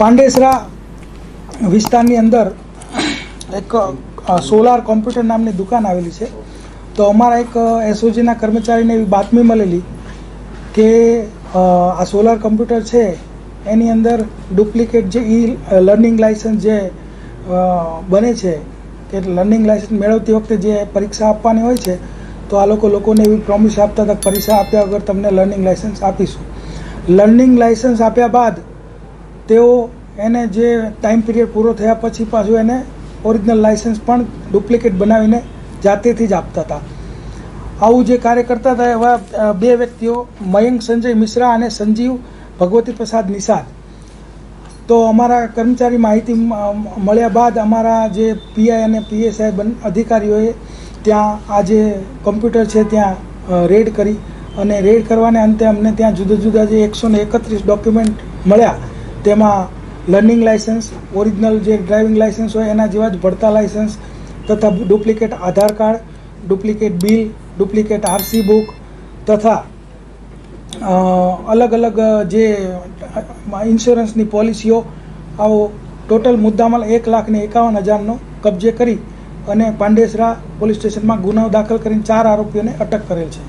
પાંડેસરા વિસ્તારની અંદર એક સોલાર કોમ્પ્યુટર નામની દુકાન આવેલી છે. તો અમારા એક એસઓજીના કર્મચારીને એવી બાતમી મળેલી કે આ સોલાર કોમ્પ્યુટર છે એની અંદર ડુપ્લિકેટ જે લર્નિંગ લાઇસન્સ જે બને છે કે લર્નિંગ લાઇસન્સ મેળવતી વખતે જે પરીક્ષા આપવાની હોય છે તો આ લોકોને એવી પ્રોમિસ આપતા હતા પરીક્ષા આપ્યા વગર તમને લર્નિંગ લાઇસન્સ આપીશું. લર્નિંગ લાઇસન્સ આપ્યા બાદ તેઓ એને જે ટાઈમ પીરિયડ પૂરો થયા પછી પાછું એને ઓરિજિનલ લાઇસન્સ પણ ડુપ્લિકેટ બનાવીને જાતેથી જ આપતા હતા. આવું જે કાર્ય કરતા હતા એવા બે વ્યક્તિઓ મયંક સંજય મિશ્રા અને સંજીવ ભગવતી પ્રસાદ નિષાદ. તો અમારા કર્મચારી માહિતી મળ્યા બાદ અમારા જે પીઆઈ અને પીએસઆઈ અધિકારીઓએ ત્યાં આ જે કોમ્પ્યુટર છે ત્યાં રેડ કરી અને રેડ કરવાને અંતે અમને ત્યાં જુદા જુદા જે 131 ડોક્યુમેન્ટ મળ્યા. તેમાં લર્નિંગ લાઇસન્સ, ઓરિજિનલ જે ડ્રાઇવિંગ લાઇસન્સ હોય એના જેવા જ ભરતા લાઇસન્સ તથા duplicate Aadhaar card, duplicate bill, duplicate RC book તથા અલગ અલગ જે ઇન્સ્યોરન્સની પોલિસીઓ, આવો ટોટલ મુદ્દામાલ 1,51,000નો કબજે કરી અને પાંડેસરા પોલીસ સ્ટેશનમાં ગુનો દાખલ કરીને 4 આરોપીઓને અટક કરેલ છે.